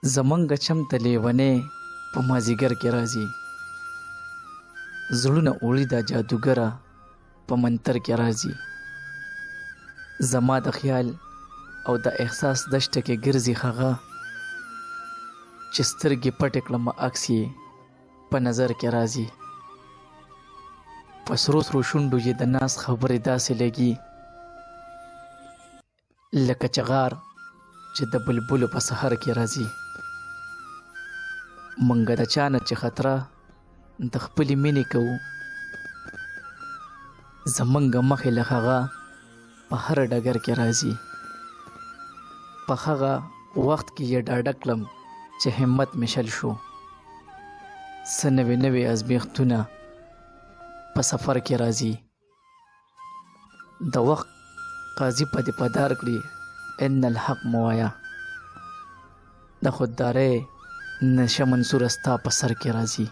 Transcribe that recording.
زمونږ چم ته لیونی په مازیګر کې راځي، زړونه اوړي دا جادوګره په منتر کې راځي. زما د خیال او د احساس دشته کې ګرځي هغه، چې سترګې پټې کړم عکس یې په نظر کې راځي. په سرو سرو شونډو یې د ناز خبرې داسې لګي، لکه چغار چې د بلبلو په سحر کې راځي. منګه د چا نه چې خطره د خپلې مینې کوو، زمونږ مخې له هغه په هر ډګر کې راځي. په هغه وخت کې یې ډاډه کړم چې همت مې شل شو، څه نوې نوې ازمیښتونه په سفر کې راځي. د وخت قاضي په دې پدار کړي ان الحق موایا، د خوددارۍ نشه منصوره ستا په سر کې راځي.